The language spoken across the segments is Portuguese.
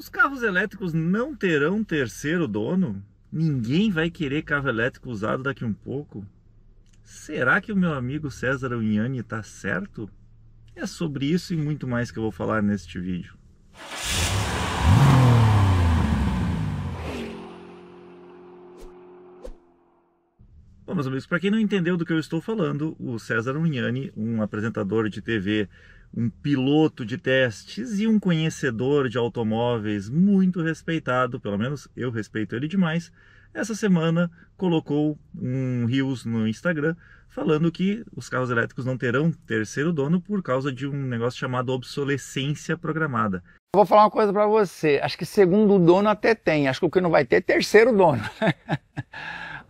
Os carros elétricos não terão terceiro dono? Ninguém vai querer carro elétrico usado daqui um pouco? Será que o meu amigo César Unhani está certo? É sobre isso e muito mais que eu vou falar neste vídeo. Bom, meus amigos, para quem não entendeu do que eu estou falando, o César Unhani, um apresentador de TV, um piloto de testes e um conhecedor de automóveis muito respeitado, pelo menos eu respeito ele demais, essa semana colocou um Reels no Instagram falando que os carros elétricos não terão terceiro dono por causa de um negócio chamado obsolescência programada. Vou falar uma coisa para você, acho que segundo dono até tem, acho que o que não vai ter é terceiro dono.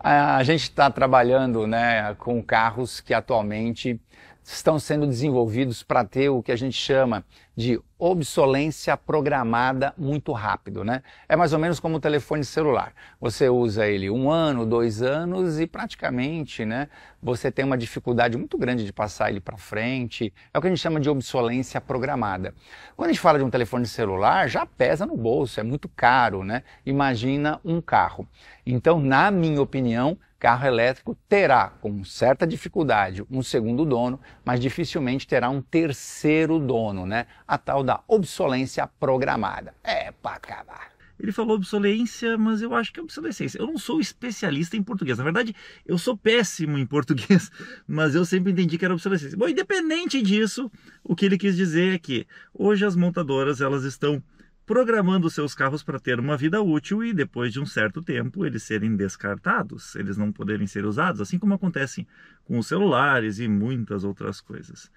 A gente está trabalhando, né, com carros que atualmente estão sendo desenvolvidos para ter o que a gente chama de obsolescência programada muito rápido, né? É mais ou menos como o telefone celular. Você usa ele 1 ano, 2 anos e praticamente, né, você tem uma dificuldade muito grande de passar ele para frente. É o que a gente chama de obsolescência programada. Quando a gente fala de um telefone celular, já pesa no bolso, é muito caro, né? Imagina um carro. Então, na minha opinião, carro elétrico terá, com certa dificuldade, um segundo dono, mas dificilmente terá um terceiro dono, né? A tal da obsolescência programada. É para acabar. Ele falou obsolescência, mas eu acho que é obsolescência. Eu não sou especialista em português. Na verdade, eu sou péssimo em português, mas eu sempre entendi que era obsolescência. Bom, independente disso, o que ele quis dizer é que hoje as montadoras elas estão programando seus carros para ter uma vida útil e depois de um certo tempo eles serem descartados, eles não poderem ser usados, assim como acontece com os celulares e muitas outras coisas.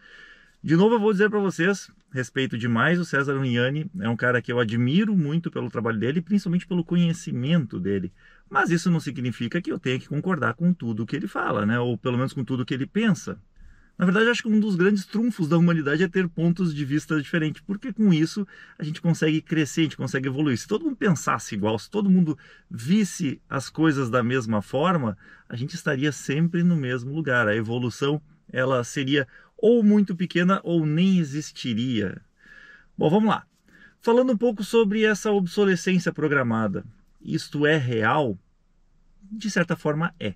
De novo eu vou dizer para vocês, respeito demais o César Unhani, é um cara que eu admiro muito pelo trabalho dele, principalmente pelo conhecimento dele, mas isso não significa que eu tenha que concordar com tudo que ele fala, né? Ou pelo menos com tudo que ele pensa. Na verdade, eu acho que um dos grandes trunfos da humanidade é ter pontos de vista diferentes, porque com isso a gente consegue crescer, a gente consegue evoluir. Se todo mundo pensasse igual, se todo mundo visse as coisas da mesma forma, a gente estaria sempre no mesmo lugar. A evolução, ela seria ou muito pequena ou nem existiria. Bom, vamos lá. Falando um pouco sobre essa obsolescência programada. Isto é real? De certa forma é.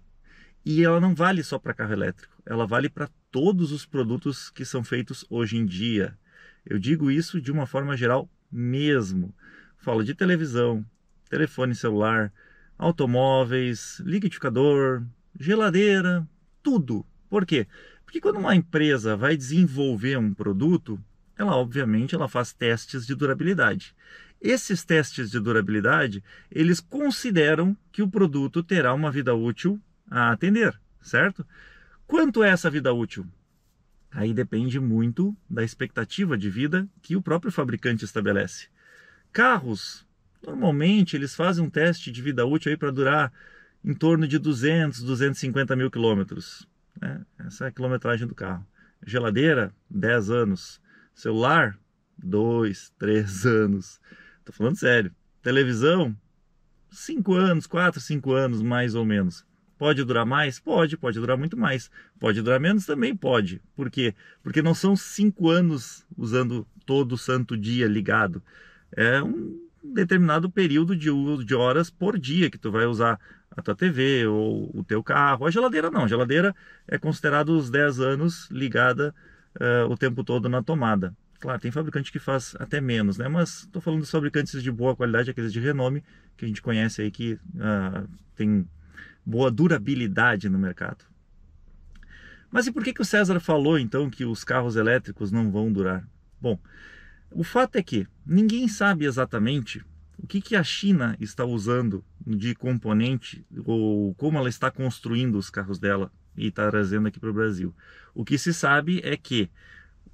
E ela não vale só para carro elétrico, ela vale para todos os produtos que são feitos hoje em dia. Eu digo isso de uma forma geral mesmo. Falo de televisão, telefone celular, automóveis, liquidificador, geladeira, tudo. Por quê? Porque quando uma empresa vai desenvolver um produto, ela obviamente ela faz testes de durabilidade. Esses testes de durabilidade, eles consideram que o produto terá uma vida útil a atender, certo? Quanto é essa vida útil? Aí depende muito da expectativa de vida que o próprio fabricante estabelece. Carros, normalmente eles fazem um teste de vida útil aí para durar em torno de 200, 250 mil quilômetros, né? Essa é a quilometragem do carro. Geladeira, 10 anos. Celular, 2, 3 anos. Tô falando sério. Televisão, 5 anos, 4, 5 anos mais ou menos. Pode durar mais? Pode durar muito mais. Pode durar menos? Também pode. Por quê? Porque não são 5 anos usando todo santo dia ligado. É um determinado período de horas por dia que tu vai usar a tua TV ou o teu carro. A geladeira não. A geladeira é considerado os 10 anos ligada o tempo todo na tomada. Claro, tem fabricante que faz até menos, né? Mas estou falando dos fabricantes de boa qualidade, aqueles de renome, que a gente conhece aí que tem boa durabilidade no mercado. Mas e por que o César falou então que os carros elétricos não vão durar? Bom, o fato é que ninguém sabe exatamente o que a China está usando de componente ou como ela está construindo os carros dela e está trazendo aqui para o Brasil. O que se sabe é que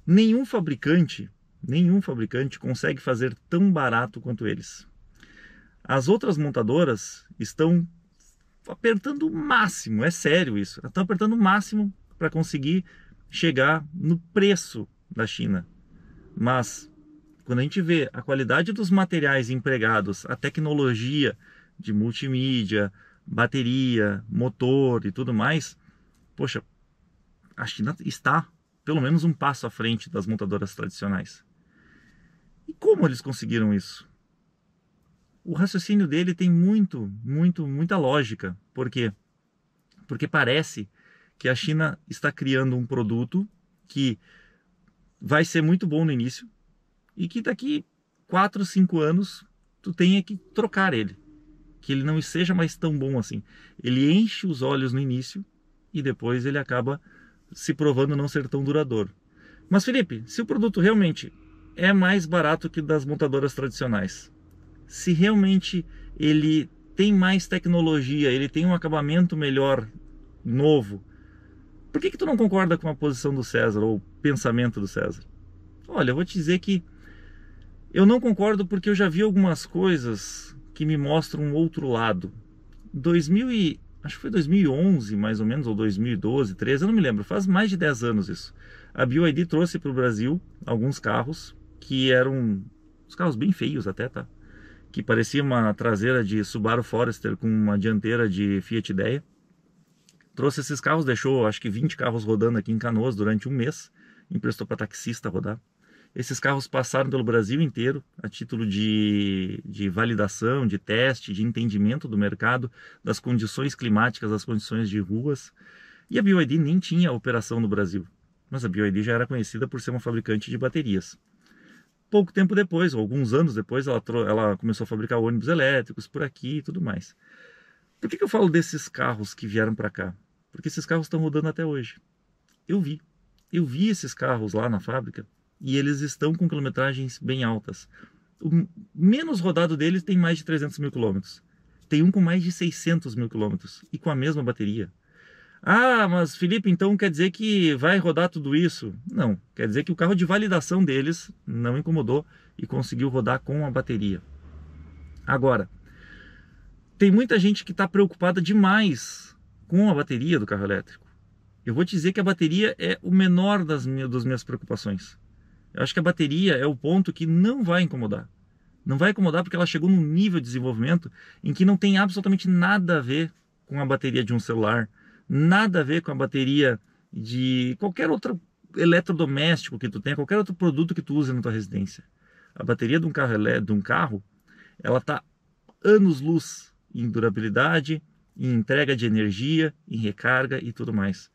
nenhum fabricante consegue fazer tão barato quanto eles. As outras montadoras estão apertando o máximo, é sério isso, estão apertando o máximo para conseguir chegar no preço da China. Mas quando a gente vê a qualidade dos materiais empregados, a tecnologia de multimídia, bateria, motor e tudo mais, poxa, a China está pelo menos um passo à frente das montadoras tradicionais. E como eles conseguiram isso? o raciocínio dele tem muita lógica. Por quê? Porque parece que a China está criando um produto que vai ser muito bom no início e que daqui 4, 5 anos tu tenha que trocar ele, que ele não seja mais tão bom assim. Ele enche os olhos no início e depois ele acaba se provando não ser tão duradouro. Mas Felipe, se o produto realmente é mais barato que das montadoras tradicionais, se realmente ele tem mais tecnologia, ele tem um acabamento melhor, novo, por que tu não concorda com a posição do César ou o pensamento do César? Olha, eu vou te dizer que eu não concordo porque eu já vi algumas coisas que me mostram um outro lado. Acho que foi 2011 mais ou menos, ou 2012, 13, eu não me lembro, faz mais de 10 anos isso. A BYD trouxe para o Brasil alguns carros que eram uns carros bem feios até, tá? Que parecia uma traseira de Subaru Forester com uma dianteira de Fiat Idea. Trouxe esses carros, deixou acho que 20 carros rodando aqui em Canoas durante um mês, emprestou para taxista rodar. Esses carros passaram pelo Brasil inteiro a título de validação, de teste, de entendimento do mercado, das condições climáticas, das condições de ruas. E a BYD nem tinha operação no Brasil, mas a BYD já era conhecida por ser uma fabricante de baterias. Pouco tempo depois, ou alguns anos depois, ela começou a fabricar ônibus elétricos por aqui e tudo mais. Por que eu falo desses carros que vieram para cá? Porque esses carros estão rodando até hoje. Eu vi esses carros lá na fábrica e eles estão com quilometragens bem altas. O menos rodado deles tem mais de 300 mil quilômetros. Tem um com mais de 600 mil quilômetros e com a mesma bateria. Ah, mas Felipe, então quer dizer que vai rodar tudo isso? Não, quer dizer que o carro de validação deles não incomodou e conseguiu rodar com a bateria. Agora, tem muita gente que está preocupada demais com a bateria do carro elétrico. Eu vou te dizer que a bateria é o menor das minhas preocupações. Eu acho que a bateria é o ponto que não vai incomodar. Não vai incomodar porque ela chegou num nível de desenvolvimento em que não tem absolutamente nada a ver com a bateria de um celular, nada a ver com a bateria de qualquer outro eletrodoméstico que tu tenha, qualquer outro produto que tu use na tua residência. A bateria de um carro, ela está anos-luz em durabilidade, em entrega de energia, em recarga e tudo mais.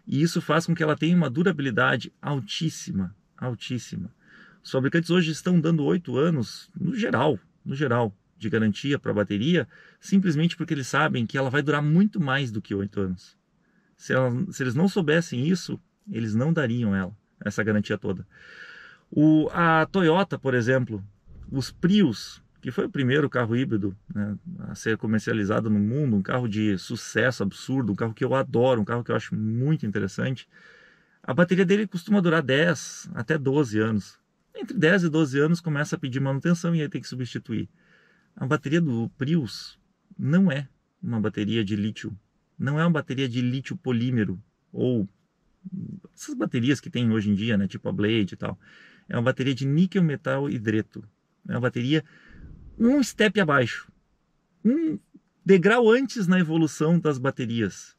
E isso faz com que ela tenha uma durabilidade altíssima, altíssima. Os fabricantes hoje estão dando 8 anos, no geral, de garantia para a bateria, simplesmente porque eles sabem que ela vai durar muito mais do que 8 anos. Se eles não soubessem isso, eles não dariam essa garantia toda. A Toyota, por exemplo, os Prius, que foi o primeiro carro híbrido, né, a ser comercializado no mundo, um carro de sucesso absurdo, um carro que eu adoro, um carro que eu acho muito interessante, a bateria dele costuma durar 10 até 12 anos. Entre 10 e 12 anos começa a pedir manutenção e aí tem que substituir. A bateria do Prius não é uma bateria de lítio, não é uma bateria de lítio polímero, ou essas baterias que tem hoje em dia, né, tipo a Blade e tal. É uma bateria de níquel metal hidreto. É uma bateria um step abaixo, um degrau antes na evolução das baterias.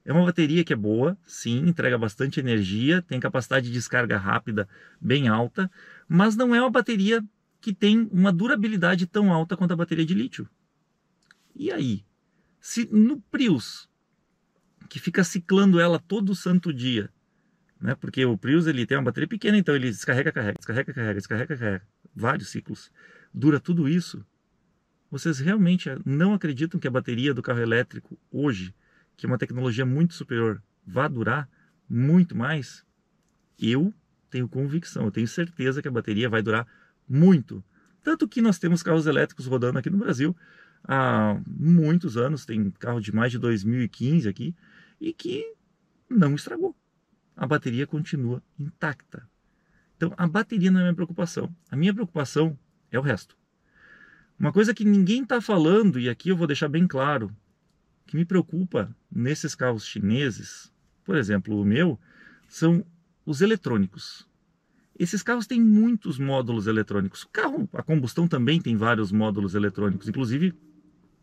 É uma bateria que é boa, sim, entrega bastante energia, tem capacidade de descarga rápida bem alta, mas não é uma bateria que tem uma durabilidade tão alta quanto a bateria de lítio. E aí? Se no Prius, que fica ciclando ela todo santo dia, né? Porque o Prius ele tem uma bateria pequena, então ele descarrega, carrega, descarrega, carrega, descarrega, carrega, vários ciclos. Dura tudo isso? Vocês realmente não acreditam que a bateria do carro elétrico hoje, que é uma tecnologia muito superior, vai durar muito mais? Eu tenho convicção, eu tenho certeza que a bateria vai durar muito. Tanto que nós temos carros elétricos rodando aqui no Brasil há muitos anos, tem carro de mais de 2015 aqui, e que não estragou. A bateria continua intacta. Então a bateria não é a minha preocupação. A minha preocupação é o resto. Uma coisa que ninguém está falando, e aqui eu vou deixar bem claro, que me preocupa nesses carros chineses, por exemplo, o meu, são os eletrônicos. Esses carros têm muitos módulos eletrônicos. O carro a combustão também tem vários módulos eletrônicos. Inclusive,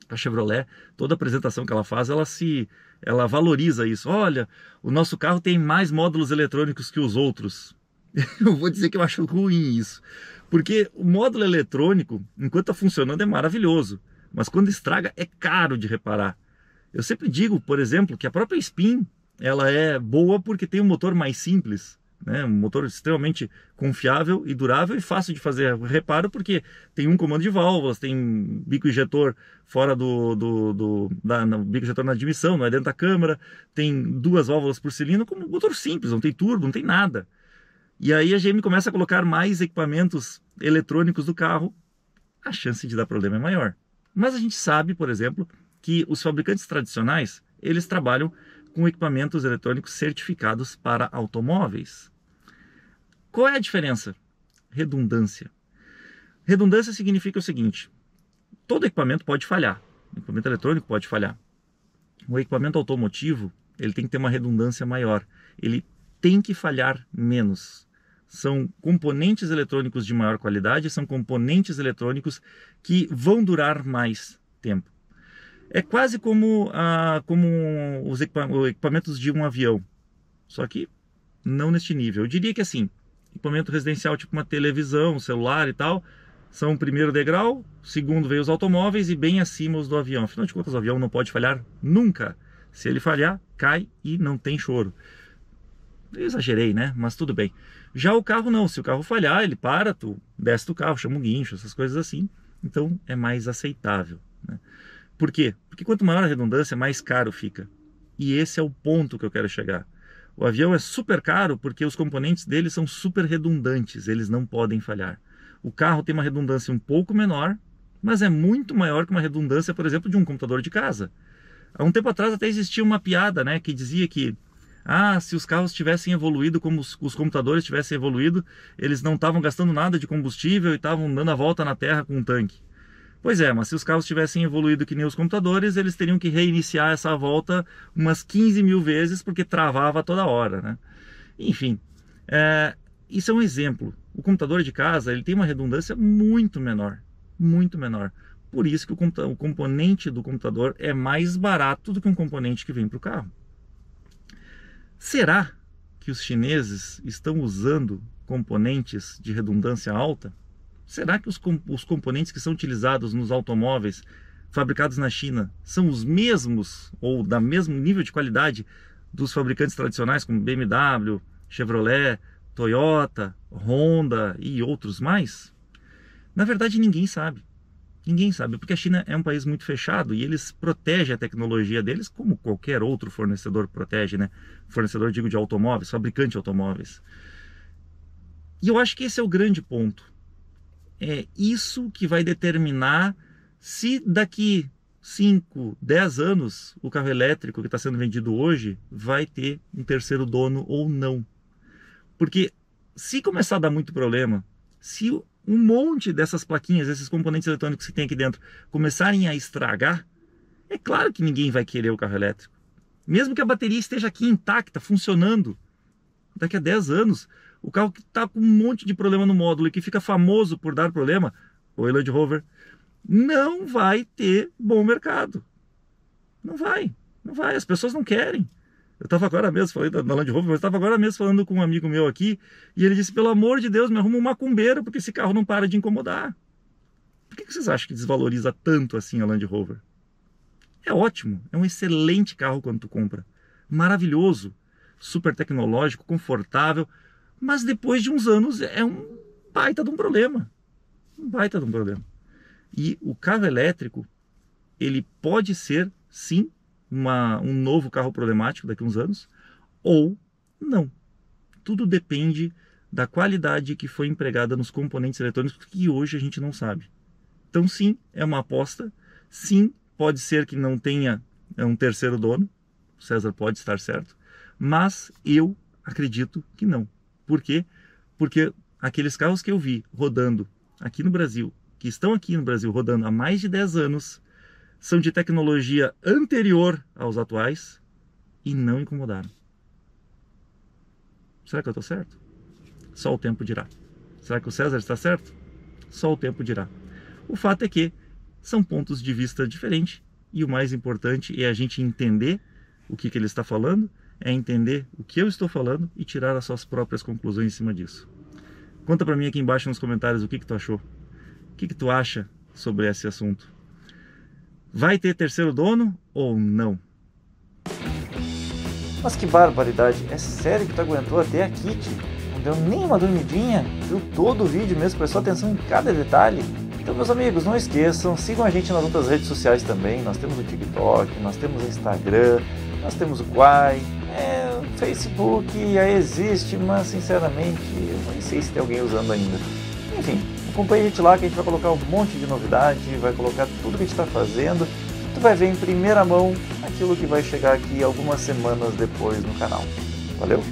a Chevrolet, toda a apresentação que ela faz, ela valoriza isso. Olha, o nosso carro tem mais módulos eletrônicos que os outros. Eu vou dizer que eu acho ruim isso. Porque o módulo eletrônico, enquanto está funcionando, é maravilhoso. Mas quando estraga, é caro de reparar. Eu sempre digo, por exemplo, que a própria Spin, ela é boa porque tem um motor mais simples, né? Um motor extremamente confiável e durável e fácil de fazer reparo, porque tem um comando de válvulas, tem bico injetor fora bico injetor na admissão, não é dentro da câmara, tem 2 válvulas por cilindro, como um motor simples, não tem turbo, não tem nada. E aí a GM começa a colocar mais equipamentos eletrônicos do carro, a chance de dar problema é maior. Mas a gente sabe, por exemplo, que os fabricantes tradicionais, eles trabalham com equipamentos eletrônicos certificados para automóveis. Qual é a diferença? Redundância. Redundância significa o seguinte: todo equipamento pode falhar. O equipamento eletrônico pode falhar. O equipamento automotivo, ele tem que ter uma redundância maior. Ele tem que falhar menos. São componentes eletrônicos de maior qualidade, são componentes eletrônicos que vão durar mais tempo. É quase como os equipamentos de um avião, só que não neste nível. Eu diria que assim, equipamento residencial tipo uma televisão, celular e tal, são o primeiro degrau, segundo veio os automóveis e bem acima os do avião. Afinal de contas, o avião não pode falhar nunca. Se ele falhar, cai e não tem choro. Eu exagerei, né? Mas tudo bem. Já o carro não. Se o carro falhar, ele para, tu desce do carro, chama um guincho, essas coisas assim. Então é mais aceitável, né? Por quê? Porque quanto maior a redundância, mais caro fica. E esse é o ponto que eu quero chegar. O avião é super caro porque os componentes dele são super redundantes, eles não podem falhar. O carro tem uma redundância um pouco menor, mas é muito maior que uma redundância, por exemplo, de um computador de casa. Há um tempo atrás até existia uma piada, né, que dizia que se os carros tivessem evoluído como os computadores tivessem evoluído, eles não estavam gastando nada de combustível e estavam dando a volta na Terra com um tanque. Pois é, mas se os carros tivessem evoluído que nem os computadores, eles teriam que reiniciar essa volta umas 15 mil vezes, porque travava toda hora, né? Enfim, isso é um exemplo. O computador de casa, ele tem uma redundância muito menor, muito menor. Por isso que o componente do computador é mais barato do que um componente que vem para o carro. Será que os chineses estão usando componentes de redundância alta? Será que os componentes que são utilizados nos automóveis fabricados na China são os mesmos ou da mesmo nível de qualidade dos fabricantes tradicionais como BMW, Chevrolet, Toyota, Honda e outros mais? Na verdade, ninguém sabe. Ninguém sabe, porque a China é um país muito fechado e eles protegem a tecnologia deles como qualquer outro fornecedor protege, né? Fornecedor, digo, de automóveis, fabricante de automóveis. E eu acho que esse é o grande ponto. É isso que vai determinar se daqui 5, 10 anos o carro elétrico que está sendo vendido hoje vai ter um terceiro dono ou não. Porque se começar a dar muito problema, se um monte dessas plaquinhas, esses componentes eletrônicos que tem aqui dentro começarem a estragar, é claro que ninguém vai querer o carro elétrico. Mesmo que a bateria esteja aqui intacta, funcionando, daqui a 10 anos, o carro que está com um monte de problema no módulo e que fica famoso por dar problema, o Land Rover, não vai ter bom mercado. Não vai, não vai, as pessoas não querem. Eu estava agora mesmo, falei da Land Rover, mas estava agora mesmo falando com um amigo meu aqui, e ele disse, pelo amor de Deus, me arruma um macumbeiro, porque esse carro não para de incomodar. Por que vocês acham que desvaloriza tanto assim a Land Rover? É ótimo, é um excelente carro quando tu compra. Maravilhoso, super tecnológico, confortável, mas depois de uns anos é um baita de um problema. Um baita de um problema. E o carro elétrico, ele pode ser, sim, um novo carro problemático daqui a uns anos, ou não. Tudo depende da qualidade que foi empregada nos componentes eletrônicos que hoje a gente não sabe. Então sim, é uma aposta, sim, pode ser que não tenha um terceiro dono, o César pode estar certo, mas eu acredito que não. Por quê? Porque aqueles carros que eu vi rodando aqui no Brasil, que estão aqui no Brasil rodando há mais de 10 anos, são de tecnologia anterior aos atuais e não incomodaram. Será que eu estou certo? Só o tempo dirá. Será que o César está certo? Só o tempo dirá. O fato é que são pontos de vista diferentes e o mais importante é a gente entender o que ele está falando, é entender o que eu estou falando e tirar as suas próprias conclusões em cima disso. Conta pra mim aqui embaixo nos comentários o que tu achou. O que tu acha sobre esse assunto? Vai ter terceiro dono ou não? Mas que barbaridade, é sério que tu aguentou até aqui, tio? Não deu nem uma dormidinha? Viu todo o vídeo mesmo, prestou atenção em cada detalhe? Então, meus amigos, não esqueçam, sigam a gente nas outras redes sociais também. Nós temos o TikTok, nós temos o Instagram, nós temos o Quai, o Facebook existe, mas sinceramente eu nem sei se tem alguém usando ainda. Enfim, acompanhe a gente lá que a gente vai colocar um monte de novidade, vai colocar tudo que a gente está fazendo. Tu vai ver em primeira mão aquilo que vai chegar aqui algumas semanas depois no canal. Valeu?